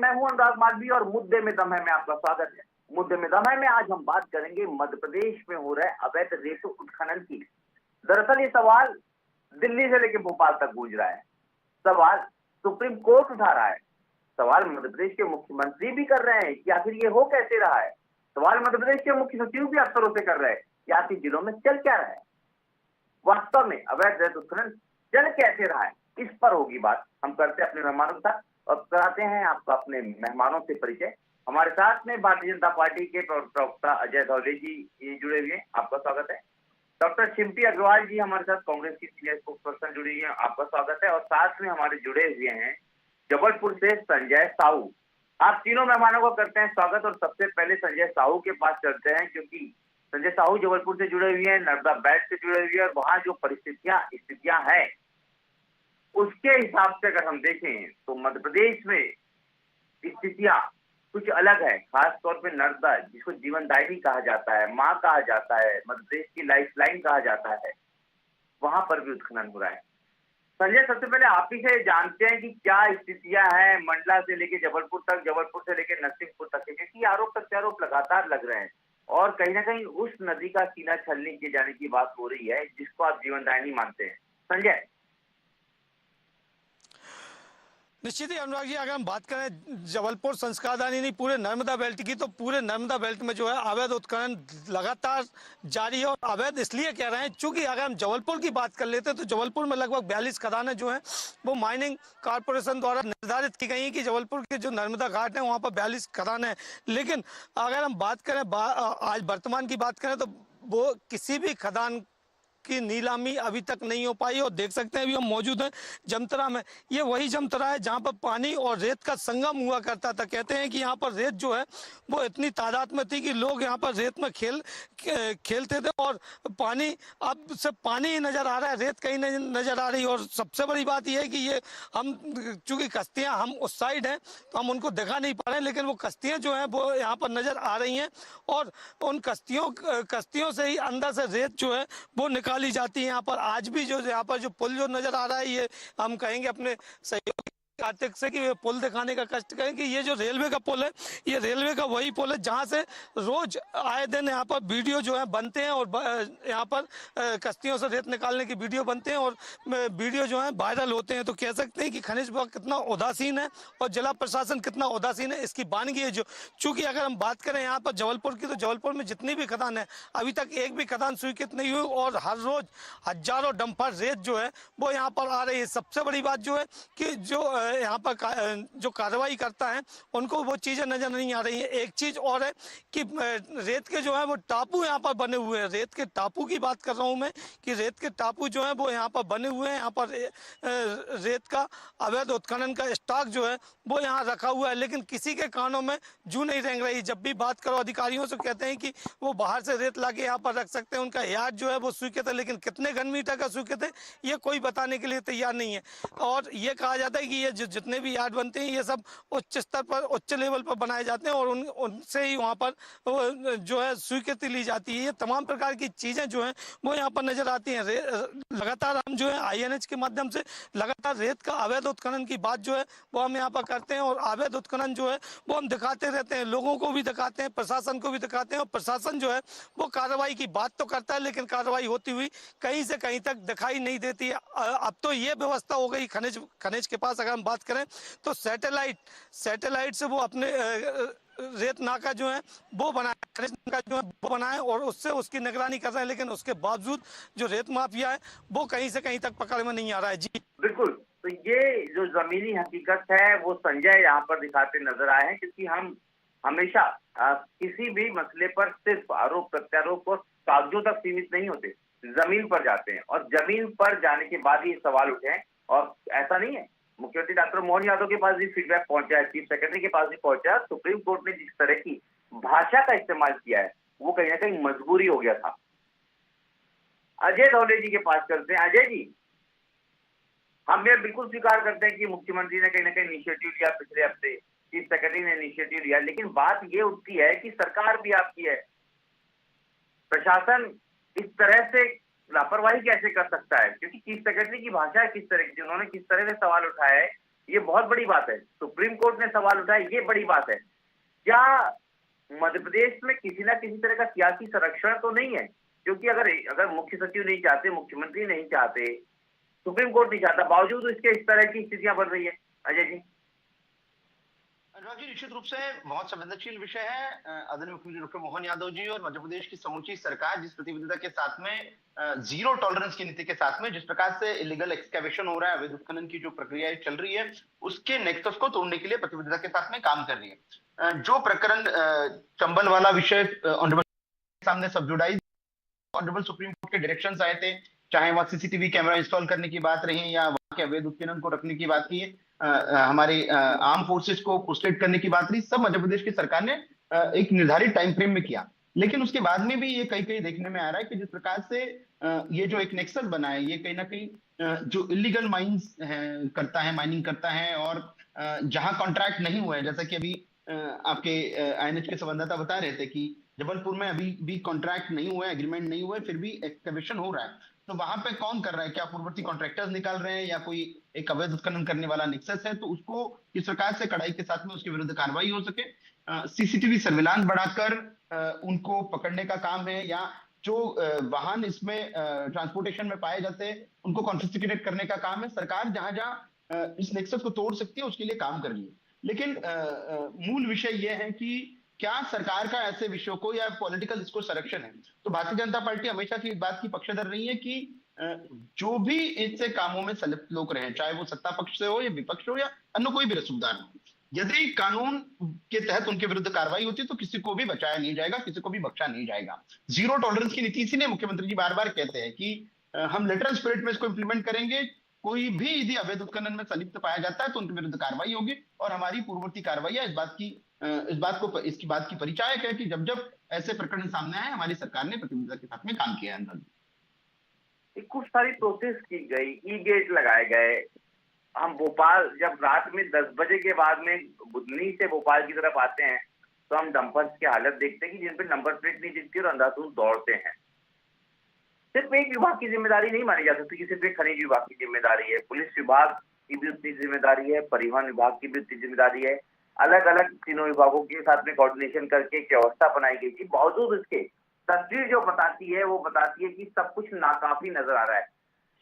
मैं हूं अनुराग मालवीय और मुद्दे में दम है में आपका स्वागत है। मुद्दे में दम है में आज हम बात करेंगे मध्य प्रदेश में हो रहे अवैध रेत उत्खनन की। दरअसल ये सवाल दिल्ली से लेकर भोपाल तक गूंज रहा है, सवाल सुप्रीम कोर्ट उठा रहा है, सवाल मध्य प्रदेश के मुख्यमंत्री भी कर रहे हैं कि आखिर ये हो कैसे रहा है, सवाल मध्य प्रदेश के मुख्य सचिव भी अफसरों से कर रहे हैं कि आखिर जिलों में चल क्या रहा है, वास्तव में अवैध रेत उत्खनन चल कैसे रहा है, इस पर होगी बात। हम करते हैं अपने मेहमानों के साथ और कराते हैं आपको अपने मेहमानों से परिचय। हमारे साथ में भारतीय जनता पार्टी के प्रवक्ता अजय धौले जी जुड़े हुए हैं, आपका स्वागत है। डॉक्टर शिम्पी अग्रवाल जी हमारे साथ कांग्रेस की सीनियर स्पोक्स पर्सन जुड़ी हुई है, आपका स्वागत है। और साथ में हमारे जुड़े हुए हैं जबलपुर से संजय साहू। आप तीनों मेहमानों को करते हैं स्वागत। और सबसे पहले संजय साहू के पास चलते हैं क्योंकि संजय साहू जबलपुर से जुड़े हुए हैं, नर्मदा बेल्ट से जुड़े हुए हैं और वहां जो स्थितियां हैं उसके हिसाब से अगर हम देखें तो मध्य प्रदेश में स्थितियां कुछ अलग है। खास तौर पे नर्मदा, जिसको जीवनदायिनी कहा जाता है, मां कहा जाता है, मध्य प्रदेश की लाइफलाइन कहा जाता है, वहां पर भी उत्खनन हो रहा है। संजय, सबसे पहले आप ही से जानते हैं कि क्या स्थितियां हैं मंडला से लेके जबलपुर तक, जबलपुर से लेके नरसिंहपुर तक, क्योंकि आरोप प्रत्यारोप लगातार लग रहे हैं और कहीं ना कहीं उस नदी का सीना छलनी किए जाने की बात हो रही है जिसको आप जीवनदायिनी मानते हैं। संजय। निश्चित ही अनुराग जी, अगर हम बात करें जबलपुर संस्कारधानी नहीं पूरे नर्मदा बेल्ट की, तो पूरे नर्मदा बेल्ट में जो है अवैध उत्खनन लगातार जारी है। और अवैध इसलिए कह रहे हैं क्योंकि अगर हम जबलपुर की बात कर लेते हैं तो जबलपुर में लगभग 42 खदानें जो हैं वो माइनिंग कॉरपोरेशन द्वारा निर्धारित की गई हैं कि जबलपुर के जो नर्मदा घाट है वहाँ पर 42 खदानें हैं। लेकिन अगर हम बात करें आज वर्तमान की बात करें तो वो किसी भी खदान की नीलामी अभी तक नहीं हो पाई। और देख सकते हैं अभी हम मौजूद हैं जमतरा में। ये वही जमतरा है जहां पर पानी और रेत का संगम हुआ करता था। कहते हैं कि यहाँ पर रेत जो है वो इतनी तादाद में थी कि लोग यहाँ पर रेत में खेलते थे और पानी, अब सिर्फ पानी ही नजर आ रहा है, रेत कहीं नहीं नजर आ रही। और सबसे बड़ी बात यह है कि ये हम चूंकि कश्तियाँ हम उस साइड हैं तो हम उनको दिखा नहीं पा रहे हैं, लेकिन वो कश्तियाँ जो हैं वो यहाँ पर नजर आ रही हैं और उन कश्तियों से ही अंदर से रेत जो है वो निकाली जाती है। यहाँ पर आज भी जो यहाँ पर जो पुल जो नजर आ रहा है, ये हम कहेंगे अपने सहयोगी कार्तिक से कि वे पुल दिखाने का कष्ट करें कि ये जो रेलवे का पुल है, ये रेलवे का वही पुल है जहाँ से रोज आए दिन यहाँ पर वीडियो जो है बनते हैं और यहाँ पर कश्तियों से रेत निकालने की वीडियो बनते हैं और वीडियो जो है वायरल होते हैं। तो कह सकते हैं कि खनिज विभाग कितना उदासीन है और जिला प्रशासन कितना उदासीन है, इसकी वानगी है। जो चूंकि अगर हम बात करें यहाँ पर जबलपुर की, तो जबलपुर में जितनी भी खदान है अभी तक एक भी खदान स्वीकृत नहीं हुई और हर रोज हजारों डंपर रेत जो है वो यहाँ पर आ रही है। सबसे बड़ी बात जो है कि जो यहाँ पर जो कार्रवाई करता है उनको वो चीजें नजर नहीं आ रही है। एक चीज और है कि रेत के जो है वो टापू यहाँ पर बने हुए हैं। रेत के टापू की बात कर रहा हूँ मैं कि रेत के टापू जो है वो यहाँ पर बने हुए हैं। यहाँ पर रेत का अवैध उत्खनन का स्टॉक जो है वो यहाँ रखा हुआ है, लेकिन किसी के कानों में जू नहीं रेंग रही। जब भी बात करो अधिकारियों से कहते हैं कि वो बाहर से रेत लाके यहाँ पर रख सकते हैं, उनका यार्ड जो है वो स्वीकृत है, लेकिन कितने घन मीटर का स्वीकृत है ये कोई बताने के लिए तैयार नहीं है। और ये कहा जाता है कि ये जितने भी यार्ड बनते हैं ये सब उच्च स्तर पर, उच्च लेवल पर बनाए जाते हैं और उनसे ही वहाँ पर जो है स्वीकृति ली जाती है। ये तमाम प्रकार की चीजें जो हैं वो यहाँ पर नजर आती हैं। लगातार हम जो है INH के माध्यम से लगातार रेत का अवैध उत्खनन की बात जो है वो हम यहाँ पर करते हैं और अवैध उत्खनन जो है वो हम दिखाते रहते हैं, लोगों को भी दिखाते हैं, प्रशासन को भी दिखाते हैं। और प्रशासन जो है वो कार्रवाई की बात तो करता है लेकिन कार्रवाई होती हुई कहीं से कहीं तक दिखाई नहीं देती है। अब तो ये व्यवस्था हो गई खनिज के पास, अगर हम बात करें तो सैटेलाइट से वो अपने रेत नाका जो है वो बनाए, खनिज नाका जो है वो बनाए और उससे उसकी निगरानी कर रहे हैं, लेकिन उसके बावजूद जो रेत माफिया है वो कहीं से कहीं तक पकड़ में नहीं आ रहा है। जी बिल्कुल, तो ये जो जमीनी हकीकत है वो संजय यहाँ पर दिखाते नजर आए हैं, क्योंकि हम हमेशा किसी भी मसले पर सिर्फ आरोप प्रत्यारोप और कागजों तक सीमित नहीं होते, जमीन पर जाते हैं और जमीन पर जाने के बाद ये सवाल उठे हैं। और ऐसा नहीं है, मुख्यमंत्री डॉक्टर मोहन यादव के पास भी फीडबैक पहुंचा है, चीफ सेक्रेटरी के पास भी पहुंचा है। सुप्रीम कोर्ट ने जिस तरह की भाषा का इस्तेमाल किया है वो कहीं ना कहीं मजबूरी हो गया था। अजय धौले जी के पास चलते हैं। अजय जी, हम ये बिल्कुल स्वीकार करते हैं कि मुख्यमंत्री ने कहीं ना कहीं इनिशिएटिव लिया, पिछले हफ्ते चीफ सेक्रेटरी ने इनिशिएटिव लिया, लेकिन बात ये उठती है कि सरकार भी आपकी है, प्रशासन इस तरह से लापरवाही कैसे कर सकता है? क्योंकि चीफ सेक्रेटरी की भाषा किस तरह की, उन्होंने किस तरह से सवाल उठाया है ये बहुत बड़ी बात है। सुप्रीम कोर्ट ने सवाल उठाया, ये बड़ी बात है। क्या मध्य प्रदेश में किसी ना किसी तरह का सियासी संरक्षण तो नहीं है? क्योंकि अगर मुख्य सचिव नहीं चाहते, मुख्यमंत्री नहीं चाहते, सुप्रीम कोर्ट नहीं चाहता, बावजूद इसके इस तरह की स्थितियां बन रही है। अजय जी। अनुराग जी, निश्चित रूप से बहुत संवेदनशील विषय है। आदरणीय मुख्यमंत्री डॉक्टर मोहन यादव जी और मध्य प्रदेश की समूची सरकार जिस प्रतिबद्धता के साथ में जीरो टॉलरेंस की नीति के साथ में जिस प्रकार से इलीगल एक्सकैवेशन हो रहा है, अवैध उत्खनन की जो प्रक्रिया चल रही है, उसके नेक्सस को तोड़ने के लिए प्रतिबद्धता के साथ में काम कर रही है। जो प्रकरण चंबल वाला विषय ऑनरेबल सामने सब्जुडाइज, ऑनरेबल सुप्रीम कोर्ट के डायरेक्शंस आए थे, चाहे वहां सीसीटीवी कैमरा इंस्टॉल करने की बात रही या वहां के अवैध उत्खनन को रखने की बात की, हमारे आर्म फोर्सेस को पोस्टेड करने की बात रही, सब मध्य प्रदेश की सरकार ने एक निर्धारित टाइम फ्रेम में किया। लेकिन उसके बाद में भी ये कहीं कहीं देखने में आ रहा है कि जिस प्रकार से ये जो एक नेक्सस बना है, ये कहीं ना कहीं जो इलीगल माइंस करता है, माइनिंग करता है, और जहां कॉन्ट्रैक्ट नहीं हुआ है, जैसा कि अभी आपके आईएनएच के संवाददाता बता रहे थे कि जबलपुर में अभी भी कॉन्ट्रैक्ट नहीं हुआ है, एग्रीमेंट नहीं हुआ है, फिर भी एक्सकैवेशन हो रहा है। तो वहां पे कौन कर रहा है? क्या पूर्ववर्ती कॉन्ट्रैक्टर्स निकाल रहे हैं या कोई एक अवैध उत्खनन करने वाला नेक्सस है? तो उसको किस प्रकार से कड़ाई के साथ में उसके विरुद्ध कार्रवाई हो सके, सीसीटीवी सर्विलांस बढ़ाकर उनको पकड़ने का काम है, या जो वाहन इसमें ट्रांसपोर्टेशन में पाए जाते हैं उनको कॉन्फिस्केट करने का काम है। सरकार जहां जहां इस नेक्सस को तोड़ सकती है उसके लिए काम कर रही है। लेकिन मूल विषय यह है कि क्या सरकार का ऐसे विषयों को या पॉलिटिकल इसको संरक्षण है? तो भारतीय जनता पार्टी हमेशा की इस बात की पक्षधर रही है कि जो भी इससे कामों में संलिप्त लोग रहे, चाहे वो सत्ता पक्ष से हो या विपक्ष हो या अन्य कोई भी रसूखदार हो, यदि कानून के तहत उनके विरुद्ध कार्रवाई होती है तो किसी को भी बचाया नहीं जाएगा, किसी को भी बख्शा नहीं जाएगा। जीरो टॉलरेंस की नीति, इसीलिए मुख्यमंत्री जी बार बार कहते हैं कि हम लेटर स्पिरिट में इसको इंप्लीमेंट करेंगे। कोई भी यदि अवैध उत्खनन में संलिप्त पाया जाता है तो उनके विरुद्ध कार्रवाई होगी, और हमारी पूर्ववर्ती कार्रवाई इसकी बात की परिचायक है कि जब जब ऐसे प्रकरण सामने आए हमारी सरकार ने प्रतिबद्धता के साथ में काम किया है। कुछ सारी प्रोसेस की गई, ई गेट लगाए गए। हम भोपाल जब रात में 10 बजे के बाद में बुधनी से भोपाल की तरफ आते हैं तो हम डंपर्स की हालत देखते हैं कि जिन पे नंबर प्लेट नहीं दिखती और अंधाधुंध दौड़ते हैं। सिर्फ एक विभाग की जिम्मेदारी नहीं मानी जा सकती कि सिर्फ एक खनिज विभाग की जिम्मेदारी है, पुलिस विभाग की भी उतनी जिम्मेदारी है, परिवहन विभाग की भी उतनी जिम्मेदारी है। अलग अलग तीनों विभागों के साथ में कोऑर्डिनेशन करके एक व्यवस्था बनाई गई थी। बावजूद इसके तस्वीर जो बताती है वो बताती है कि सब कुछ नाकाफी नजर आ रहा है।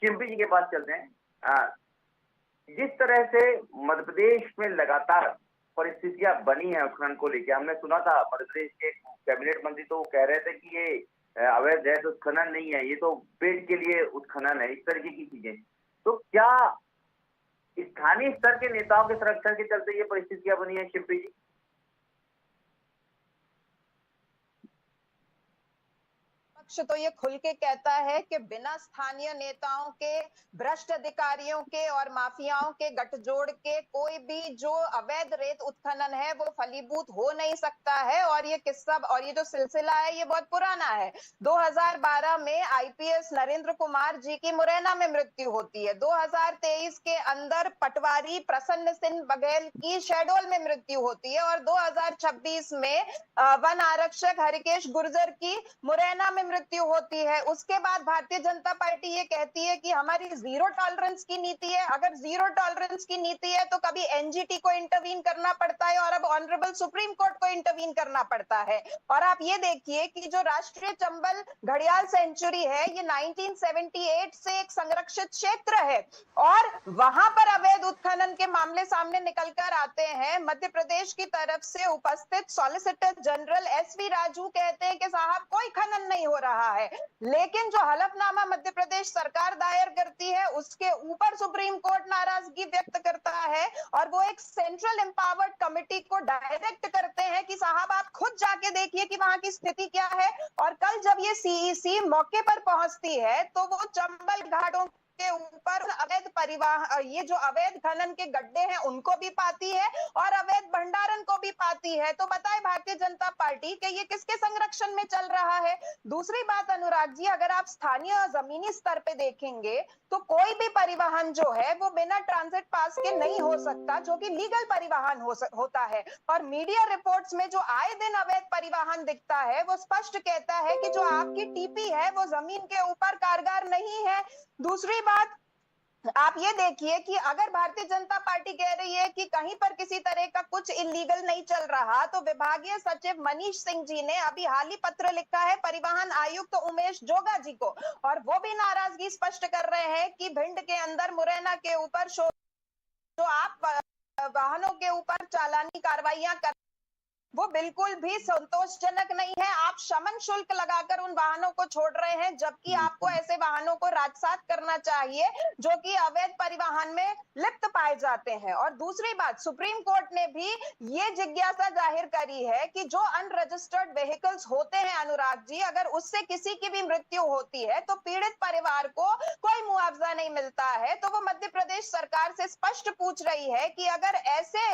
शिंपी जी के पास चलते हैं। जिस तरह से मध्य प्रदेश में लगातार परिस्थितियां बनी है उत्खनन को लेकर, हमने सुना था मध्य प्रदेश के कैबिनेट मंत्री तो कह रहे थे कि ये अवैध है तो उत्खनन नहीं है, ये तो पेट के लिए उत्खनन है, इस तरीके की चीजें। तो क्या स्थानीय स्तर के नेताओं के संरक्षण के चलते ये परिस्थितियां बनी है शिंपी जी? तो ये खुल के कहता है कि बिना स्थानीय नेताओं के, भ्रष्ट अधिकारियों के और माफियाओं के गठजोड़ के कोई भी जो अवैध रेत उत्खनन है वो फलीभूत हो नहीं सकता है। और ये किस्सा और ये जो सिलसिला है ये बहुत पुराना है। 2012 में आईपीएस नरेंद्र कुमार जी की मुरैना में मृत्यु होती है। 2023 के अंदर पटवारी प्रसन्न सिंह बघेल की शहडोल में मृत्यु होती है, और 2026 में वन आरक्षक हरिकेश गुर्जर की मुरैना में मृत्यु होती है। उसके बाद भारतीय जनता पार्टी ये कहती है कि हमारी जीरो टॉलरेंस की नीति है। अगर जीरो टॉलरेंस की नीति है तो कभी एनजीटी को इंटरवीन करना पड़ता है और अब ऑनरेबल सुप्रीम कोर्ट को इंटरवीन करना पड़ता है। और आप ये देखिए कि जो राष्ट्रीय चंबल घड़ियाल सेंचुरी है ये 1978 से एक संरक्षित क्षेत्र है, और वहां पर अवैध उत्खनन के मामले सामने निकल कर आते हैं। मध्य प्रदेश की तरफ से उपस्थित सॉलिसिटर जनरल एसवी राजू कहते हैं कि साहब कोई खनन नहीं हो रहा है, लेकिन जो हलफनामा मध्य प्रदेश सरकार दायर करती है उसके ऊपर सुप्रीम कोर्ट नाराजगी व्यक्त करता है, और वो एक सेंट्रल एम्पावर्ड कमेटी को डायरेक्ट करते हैं कि साहब आप खुद जाके देखिए कि वहां की स्थिति क्या है। और कल जब ये सीईसी मौके पर पहुंचती है तो वो चंबल घाटों के ऊपर अवैध परिवहन, ये जो अवैध खनन के गड्ढे हैं उनको भी पाती है और अवैध भंडारण को भी पाती है। तो बताए भारतीय जनता पार्टी कि ये किसके संरक्षण में चल रहा है? दूसरी बात अनुराग जी, अगर आप स्थानीय और जमीनी स्तर पे देखेंगे तो कोई भी परिवहन जो है वो बिना ट्रांजिट पास के नहीं हो सकता, जो कि लीगल परिवहन होता है। और मीडिया रिपोर्ट्स में जो आए दिन अवैध परिवहन दिखता है वो स्पष्ट कहता है कि जो आपकी टीपी है वो जमीन के ऊपर कारगर नहीं है। दूसरी बात, आप ये देखिए कि अगर भारतीय जनता पार्टी कह रही है कि कहीं पर किसी तरह का कुछ इलीगल नहीं चल रहा, तो विभागीय सचिव मनीष सिंह जी ने अभी हाल ही पत्र लिखा है परिवहन आयुक्त उमेश जोगा जी को, और वो भी नाराजगी स्पष्ट कर रहे हैं कि भिंड के अंदर मुरैना के ऊपर जो आप वाहनों के ऊपर चालानी कार्रवाइयां कर, वो बिल्कुल भी संतोषजनक नहीं है। आप शमन शुल्क लगाकर उन वाहनों को छोड़ रहे हैं, जबकि आपको ऐसे वाहनों को राजसात करना चाहिए जो कि अवैध परिवहन में लिप्त पाए जाते हैं। और दूसरी बात, सुप्रीम कोर्ट ने भी ये जिज्ञासा जाहिर करी है कि जो अनरजिस्टर्ड व्हीकल्स होते हैं अनुराग जी, अगर उससे किसी की भी मृत्यु होती है तो पीड़ित परिवार को कोई मुआवजा नहीं मिलता है। तो वो मध्य प्रदेश सरकार से स्पष्ट पूछ रही है कि अगर ऐसे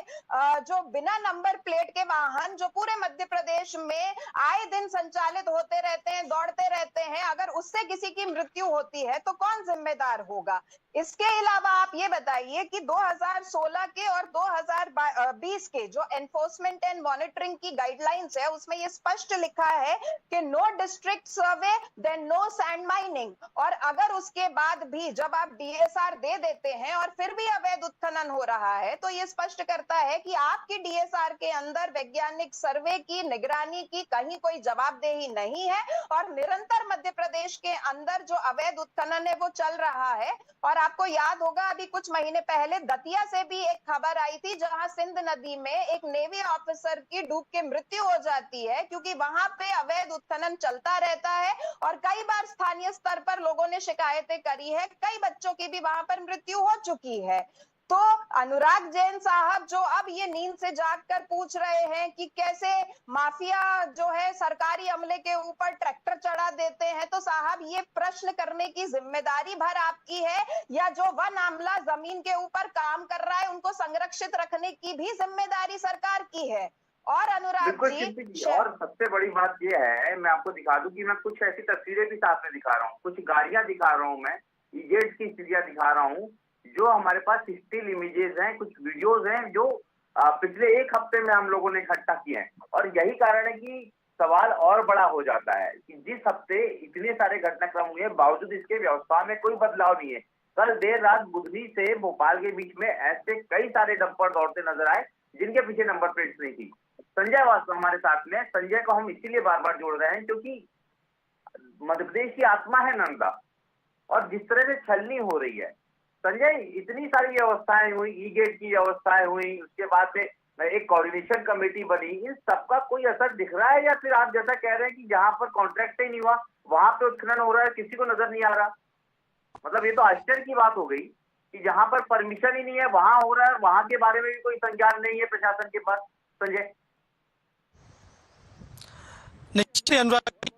जो बिना नंबर प्लेट के वाहन जो पूरे मध्य प्रदेश में आए दिन संचालित होते रहते हैं, दौड़ते रहते हैं, अगर उससे किसी की मृत्यु होती है तो कौन जिम्मेदार होगा? इसके अलावा आप ये बताइए कि 2016 के और 2020 के जो एनफोर्समेंट एंड मॉनिटरिंग की गाइडलाइंस है, उसमें ये स्पष्ट लिखा है कि नो डिस्ट्रिक्ट सर्वे देन नो सैंड माइनिंग। और अगर उसके बाद भी जब आप डीएसआर दे देते हैं और फिर भी अवैध उत्खनन हो रहा है, तो ये स्पष्ट करता है कि आपकी डीएसआर के अंदर वैज्ञानिक सर्वे की, निगरानी की कहीं कोई जवाबदेही नहीं है, और निरंतर मध्य प्रदेश के अंदर जो अवैध उत्खनन है वो चल रहा है। और आपको याद होगा अभी कुछ महीने पहले दतिया से भी एक खबर आई थी, जहां सिंध नदी में एक नेवी ऑफिसर की डूब के मृत्यु हो जाती है, क्योंकि वहां पे अवैध उत्खनन चलता रहता है। और कई बार स्थानीय स्तर पर लोगों ने शिकायतें करी है, कई बच्चों की भी वहां पर मृत्यु हो चुकी है। तो अनुराग जैन साहब जो अब ये नींद से जागकर पूछ रहे हैं कि कैसे माफिया जो है सरकारी अमले के ऊपर ट्रैक्टर चढ़ा देते हैं, तो साहब ये प्रश्न करने की जिम्मेदारी भर आपकी है, या जो वन आमला जमीन के ऊपर काम कर रहा है उनको संरक्षित रखने की भी जिम्मेदारी सरकार की है? और अनुराग जी, और सबसे बड़ी बात यह है, मैं आपको दिखा दूं कि मैं कुछ ऐसी तस्वीरें भी साथ में दिखा रहा हूँ, कुछ गाड़ियां दिखा रहा हूँ, मैं इजेड की स्थितियां दिखा रहा हूँ, जो हमारे पास स्टिल इमेजेस हैं, कुछ वीडियोस हैं जो पिछले एक हफ्ते में हम लोगों ने इकट्ठा किए हैं। और यही कारण है कि सवाल और बड़ा हो जाता है कि जिस हफ्ते इतने सारे घटनाक्रम हुए, बावजूद इसके व्यवस्था में कोई बदलाव नहीं है। कल देर रात बुधनी से भोपाल के बीच में ऐसे कई सारे डंपर दौड़ते नजर आए जिनके पीछे नंबर प्लेट्स नहीं थी। संजय वास्तव हमारे साथ में, संजय को हम इसीलिए बार बार जोड़ रहे हैं क्योंकि मध्य प्रदेश की आत्मा है नंदा, और जिस तरह से छलनी हो रही है संजय, इतनी सारी व्यवस्थाएं हुई, ई गेट की व्यवस्थाएं हुई, उसके बाद में एक कोऑर्डिनेशन कमेटी बनी, इन सबका कोई असर दिख रहा है? या फिर आप जैसा कह रहे हैं कि जहां पर कॉन्ट्रैक्ट ही नहीं हुआ वहां पे उत्खनन हो रहा है, किसी को नजर नहीं आ रहा? मतलब ये तो आश्चर्य की बात हो गई कि जहां पर परमिशन ही नहीं है वहां हो रहा है, वहां के बारे में भी कोई संज्ञान नहीं है प्रशासन के पास। संजय निश्चित अनुराग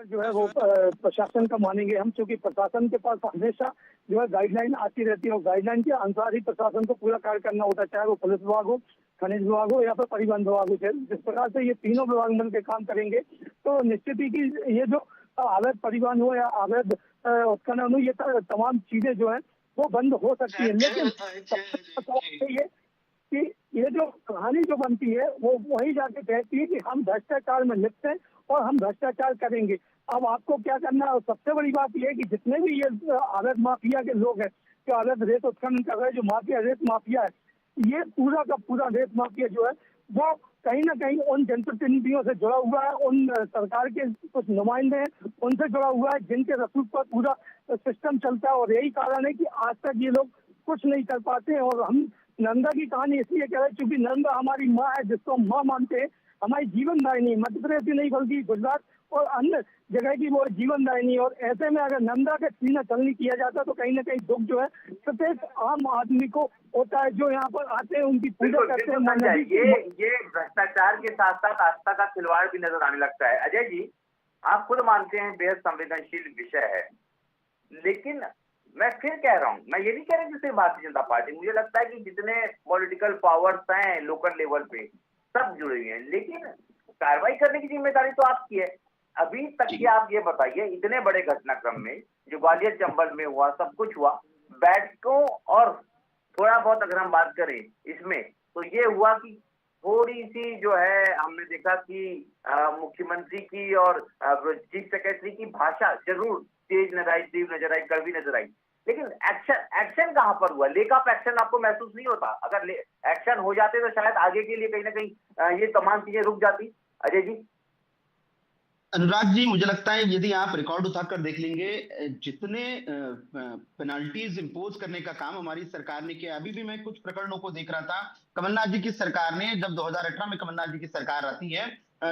जो है वो प्रशासन का मानेंगे हम, क्योंकि प्रशासन के पास हमेशा जो है गाइडलाइन आती रहती है, और गाइडलाइन के अनुसार ही प्रशासन को पूरा कार्य करना होता है, चाहे वो पुलिस विभाग हो, खनिज विभाग हो या फिर परिवहन विभाग हो। जिस प्रकार से ये तीनों विभाग मिलकर काम करेंगे तो निश्चित ही कि ये जो अवैध परिवहन हो या अवैध उत्खनन हो, ये तमाम चीजें जो है वो बंद हो सकती है। लेकिन ये कि ये जो कहानी जो बनती है वो वही जाके कहती है कि हम भ्रष्टाचार में लिप्त हैं और हम भ्रष्टाचार करेंगे। अब आपको क्या करना है? सबसे बड़ी बात यह है कि जितने भी ये अवैध माफिया के लोग हैं, जो अवैध रेत उत्खनन कर रहे हैं, जो माफिया रेत माफिया है, ये पूरा का पूरा रेत माफिया जो है वो कहीं ना कहीं उन जनप्रतिनिधियों से जुड़ा हुआ है, उन सरकार के कुछ नुमाइंदे हैं उनसे जुड़ा हुआ है, जिनके रसूख पर पूरा सिस्टम चलता है। और यही कारण है कि आज तक ये लोग कुछ नहीं कर पाते हैं। और हम नंदा की कहानी इसलिए कह रहे हैं क्योंकि नंदा हमारी माँ है, जिसको हम माँ मानते हैं, हमारी जीवनदायिनी, मध्य प्रदेश की नहीं बल्कि गुजरात और अन्य जगह की वो जीवनदायिनी। और ऐसे में अगर नंदा का सीना चलनी किया जाता तो कहीं ना कहीं दुख जो है प्रत्येक आम आदमी को होता है, जो यहाँ पर आते हैं उनकी पूजा करते हैं। ये भ्रष्टाचार के साथ साथ आस्था का खिलवाड़ भी नजर आने लगता है। अजय जी, आप खुद मानते हैं बेहद संवेदनशील विषय है, लेकिन मैं फिर कह रहा हूं, मैं ये नहीं कह रहा कि सिर्फ भारतीय जनता पार्टी, मुझे लगता है कि जितने पॉलिटिकल पावर्स हैं लोकल लेवल पे सब जुड़े हुए हैं, लेकिन कार्रवाई करने की जिम्मेदारी तो आपकी है। अभी तक की आप ये बताइए, इतने बड़े घटनाक्रम में जो ग्वालियर चंबल में हुआ, सब कुछ हुआ, बैठकों और थोड़ा बहुत अगर हम बात करें इसमें, तो ये हुआ कि थोड़ी सी जो है हमने देखा कि मुख्यमंत्री की और चीफ सेक्रेटरी की भाषा जरूर तेज नजर आई, तीव्र नजर आई, कड़वी नजर आई, लेकिन एक्शन कहां पर हुआ? लेक ऑफ एक्शन आपको महसूस नहीं होता? अगर एक्शन हो जाते तो शायद आगे के लिए कहीं ना कहीं ये तमाम चीजें रुक जाती। अजय जी। अनुराग जी, मुझे लगता है यदि आप रिकॉर्ड उठाकर देख लेंगे, जितने पेनाल्टीज इंपोज करने का काम हमारी सरकार ने किया, अभी भी मैं कुछ प्रकरणों को देख रहा था। कमलनाथ जी की सरकार ने, जब 2018 में कमलनाथ जी की सरकार आती है,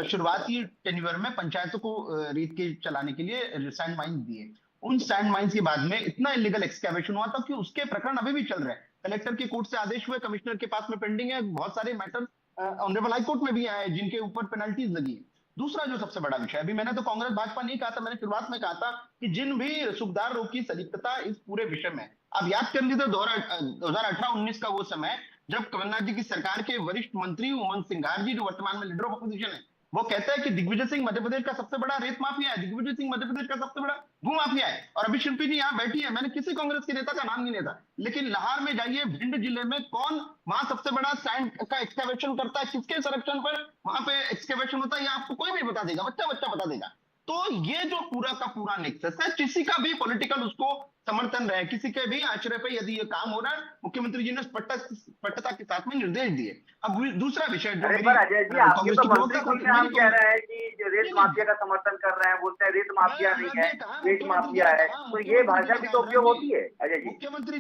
शुरुआती टेन्योर में पंचायतों को रेत के चलाने के लिए सैंड माइंस दिए। उन सैंड माइंस के बाद में इतना इलीगल एक्सकैवेशन हुआ था कि उसके प्रकरण अभी भी चल रहे हैं। कलेक्टर के कोर्ट से आदेश हुए, कमिश्नर के पास में पेंडिंग है। बहुत सारे मैटर ऑनरेबल हाईकोर्ट में भी आए जिनके ऊपर पेनल्टीज लगी है। दूसरा जो सबसे बड़ा विषय, अभी मैंने तो कांग्रेस भाजपा नहीं कहा था, मैंने शुरुआत में कहा था कि जिन भी सूबेदारों की संलिप्तता इस पूरे विषय में, आप याद कर लीजिए 2018-19 का वो समय जब कमलनाथ जी की सरकार के वरिष्ठ मंत्री उमंग सिंघार जी, जो वर्तमान में लीडर ऑफ अपोजिशन है, वो कहता है कि दिग्विजय सिंह मध्य प्रदेश का सबसे बड़ा रेत माफिया है, दिग्विजय सिंह मध्य प्रदेश का सबसे बड़ा भू माफिया है। और अभी शिल्पी जी यहाँ बैठी है, मैंने किसी कांग्रेस के नेता का नाम नहीं लेता, लेकिन लाहौर में जाइए, भिंड जिले में कौन वहां सबसे बड़ा सैंड का एक्सकैवेशन करता है, किसके संरक्षण पर वहां पे एक्सकैवेशन होता है, ये आपको कोई भी बता देगा, बच्चा बच्चा बता देगा। तो ये जो पूरा का पूरा नेक्सस है, किसी का भी पॉलिटिकल उसको समर्थन रहे, किसी के भी आश्रय पे यदि ये काम हो रहा है, मुख्यमंत्री जी ने स्पष्टता के साथ में निर्देश दिए। अब दूसरा विषय जो अजय जी, आपके तो मंत्री खुद में हम कह रहे हैं कि जो रेत माफिया का समर्थन कर रहे हैं, बोलते हैं रेत माफिया नहीं है, रेत माफिया है, तो ये भाषा भी तो उपयोग होती है। अजय जी, मुख्यमंत्री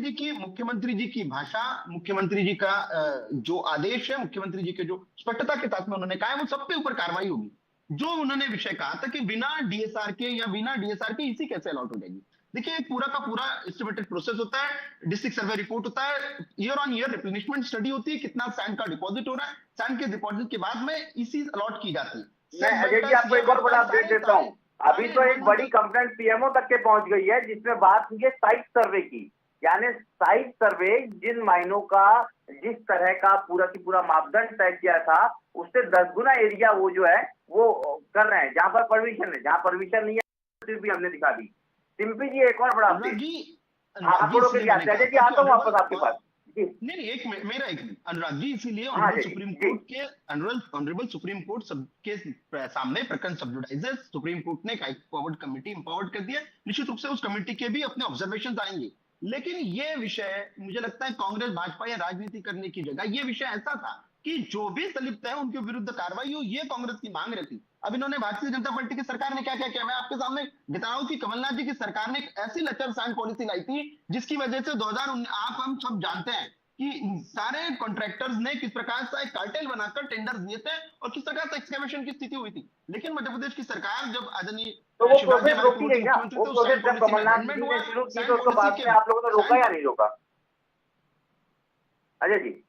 जी की भाषा, मुख्यमंत्री जी का जो आदेश है, मुख्यमंत्री जी के जो स्पष्टता के साथ में उन्होंने कहा है, वो सब पे ऊपर कार्रवाई होगी। जो उन्होंने विषय कहा था कि बिना डीएसआर के या बिना डीएसआर के इसी कैसे अलॉट हो जाएगी। देखिए, पूरा का पूरा एस्टिमेटेड प्रोसेस होता है, डिस्ट्रिक्ट सर्वे रिपोर्ट होता है, year on year replenishment study होती है, कितना सैंड का डिपॉजिट हो रहा है, सैंड के डिपॉजिट के बाद में इसी अलॉट की जाती है। मैं अजय जी आपको एक और बड़ा अपडेट देता हूँ। अभी तो एक बड़ी कंप्लेंट पीएमओ तक के पहुंच गई है, जिसमें बात हुई है साइट सर्वे की। यानी साइट सर्वे जिन माइनों का जिस तरह का पूरा की पूरा मापदंड तय किया था, उससे 10 गुना एरिया वो जो है वो कर रहे हैं, जहां पर परमिशन है। जहां परमिशन नहीं है भी हमने दिखा दी। सिंपी जी एक और बड़ा आंकड़ों के लिए अजय जी आता हूँ वापस आपके पास। नहीं, एक मिनट अनुराग जी, इसीलिए ऑनरेबल सुप्रीम कोर्ट सबके सामने प्रकरण सब जुडाइजेस, सुप्रीम कोर्ट ने एक हाई पावर्ड कमेटी इंपावर्ड कर दिया। निश्चित रूप से उस कमेटी के भी अपने ऑब्जर्वेशन आएंगे, लेकिन ये विषय मुझे लगता है कांग्रेस भाजपा या राजनीति करने की जगह ये विषय ऐसा था कि जो भी संलिप्त है उनके विरुद्ध कार्रवाई हो, ये कांग्रेस की मांग रहती। अब इन्होंने भारतीय जनता पार्टी की सरकार ने क्या क्या किया, मैं आपके सामने बता रहा हूं कि कमलनाथ जी की सरकार ने एक ऐसी लचर सैंड पॉलिसी लाई थी जिसकी वजह से 2019 हम सब जानते हैं कि सारे कॉन्ट्रैक्टर्स ने किस प्रकार से एक कार्टेल बनाकर टेंडर दिए थे और किस प्रकार से एक्सकैवेशन की स्थिति हुई थी। लेकिन मध्य प्रदेश की सरकार जब आदरणीय तो वो प्रोसेस रोकी गई ना, वो प्रोसेस जब कमलनाथ जी ने शुरू की तो उसको बाद में आप लोगों ने रोका या नहीं रोका? अजय जी,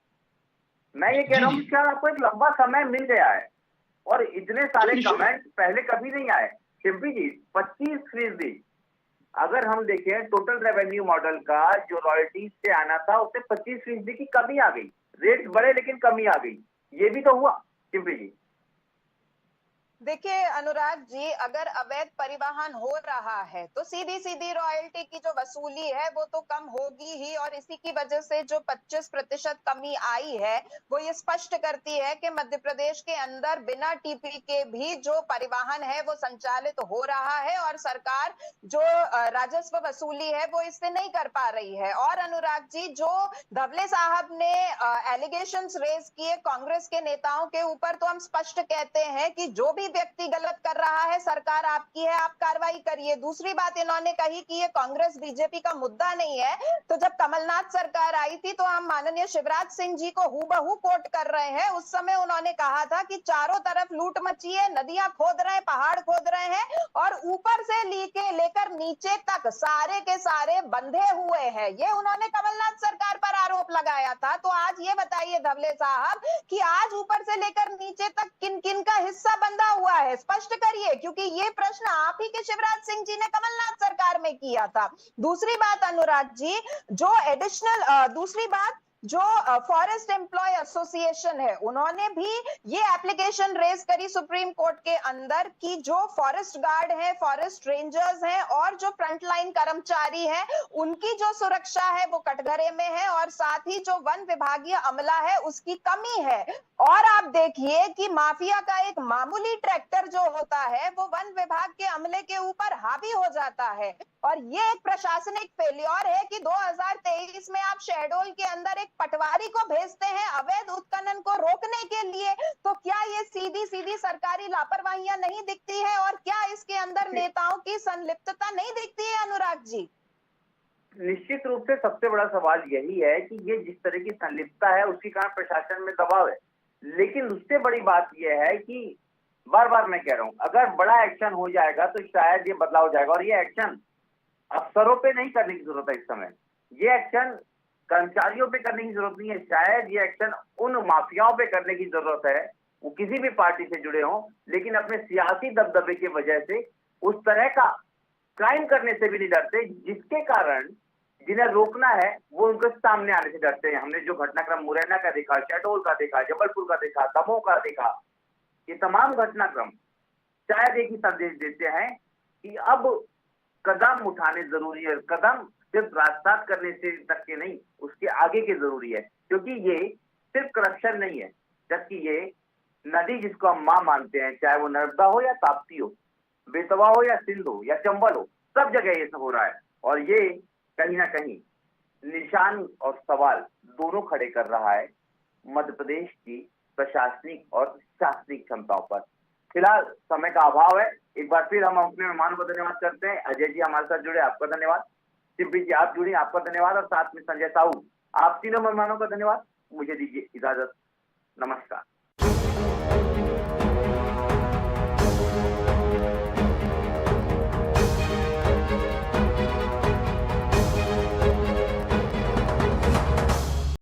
मैं ये कह रहा हूँ कि आपको एक लंबा समय मिल गया है और इतने सारे कमेंट पहले कभी नहीं आए। सिंपी जी 25% अगर हम देखें टोटल रेवेन्यू मॉडल का जो रॉयल्टीज से आना था, उससे 25% की कमी आ गई। रेट बढ़े लेकिन कमी आ गई, ये भी तो हुआ सिंपी जी। देखिए अनुराग जी, अगर अवैध परिवहन हो रहा है तो सीधी सीधी रॉयल्टी की जो वसूली है वो तो कम होगी ही, और इसी की वजह से जो 25% कमी आई है वो ये स्पष्ट करती है कि मध्य प्रदेश के अंदर बिना टीपी के भी जो परिवहन है वो संचालित हो रहा है और सरकार जो राजस्व वसूली है वो इससे नहीं कर पा रही है। और अनुराग जी, जो धवले साहब ने एलिगेशंस रेज किए कांग्रेस के नेताओं के ऊपर, तो हम स्पष्ट कहते हैं कि जो भी व्यक्ति गलत कर रहा है, सरकार आपकी है, आप कार्रवाई करिए। दूसरी बात इन्होंने कही कि ये कांग्रेस बीजेपी का मुद्दा नहीं है, तो जब कमलनाथ सरकार आई थी तो हम माननीय शिवराज सिंह जी को हूबहू कोट कर रहे हैं। उस समय उन्होंने कहा था कि चारों तरफ लूट मची है, नदियां खोद रहे हैं, पहाड़ खोद रहे हैं और ऊपर से लेकर नीचे तक सारे के सारे बंधे हुए हैं। ये उन्होंने कमलनाथ सरकार पर आरोप लगाया था। तो आज ये बताइए धवले साहब कि आज ऊपर से लेकर नीचे तक किन किन का हिस्सा बंधा हुआ है, स्पष्ट करिए, क्योंकि ये प्रश्न आप ही के शिवराज सिंह जी ने कमलनाथ सरकार में किया था। दूसरी बात अनुराग जी, जो दूसरी बात जो फॉरेस्ट एम्प्लॉय एसोसिएशन है, उन्होंने भी ये एप्लीकेशन रेज करी सुप्रीम कोर्ट के अंदर कि जो फॉरेस्ट गार्ड है, फॉरेस्ट रेंजर्स हैं और जो फ्रंटलाइन कर्मचारी हैं, उनकी जो सुरक्षा है वो कटघरे में है और साथ ही जो वन विभागीय अमला है उसकी कमी है। और आप देखिए कि माफिया का एक मामूली ट्रैक्टर जो होता है वो वन विभाग के अमले के ऊपर हावी हो जाता है और ये एक प्रशासनिक फेल्योर है कि 2023 में आप शहडोल के अंदर एक पटवारी को भेजते हैं अवैध उत्खनन को रोकने के लिए। तो क्या ये सीधी सीधी सरकारी लापरवाहियां नहीं दिखती है, और क्या इसके अंदर नेताओं की संलिप्तता नहीं दिखती है अनुराग जी? निश्चित रूप से सबसे बड़ा सवाल यही है कि ये जिस तरह की संलिप्तता है उसके कारण प्रशासन में दबाव है। लेकिन उससे बड़ी बात यह है कि बार बार मैं कह रहा हूं, अगर बड़ा एक्शन हो जाएगा तो शायद ये बदलाव हो जाएगा। और ये एक्शन अफसरों पे नहीं करने की जरूरत है इस समय, ये एक्शन कर्मचारियों पे करने की जरूरत नहीं है, शायद ये एक्शन उन माफियाओं पे करने की जरूरत है, वो किसी भी पार्टी से जुड़े हों लेकिन अपने सियासी दबदबे की वजह से उस तरह का क्राइम करने से भी नहीं डरते, जिसके कारण जिन्हें रोकना है वो उनके सामने आने से डरते हैं। हमने जो घटनाक्रम मुरैना का देखा, शहडोल का देखा, जबलपुर का देखा, दमोह का देखा, ये तमाम घटनाक्रम शायद एक ही संदेश देते हैं कि अब कदम उठाने जरूरी है। कदम सिर्फ राजसात करने से तक के नहीं, उसके आगे के जरूरी है, क्योंकि ये सिर्फ करप्शन नहीं है, जबकि ये नदी जिसको हम मां मानते हैं, चाहे वो नर्मदा हो या ताप्ती हो, बेतवा हो या सिंध हो या चंबल हो, सब जगह ये सब हो रहा है। और ये कहीं ना कहीं निशान और सवाल दोनों खड़े कर रहा है मध्य प्रदेश की प्रशासनिक और शासनिक क्षमताओं पर। फिलहाल समय का अभाव है, एक बार फिर हम अपने मेहमानों को धन्यवाद करते हैं। अजय जी हमारे साथ जुड़े, आपका धन्यवाद। सिब्बी जी आप जुड़ी, आपका धन्यवाद। और साथ में संजय साहू, आप तीनों मेहमानों का धन्यवाद। मुझे दीजिए इजाजत, नमस्कार।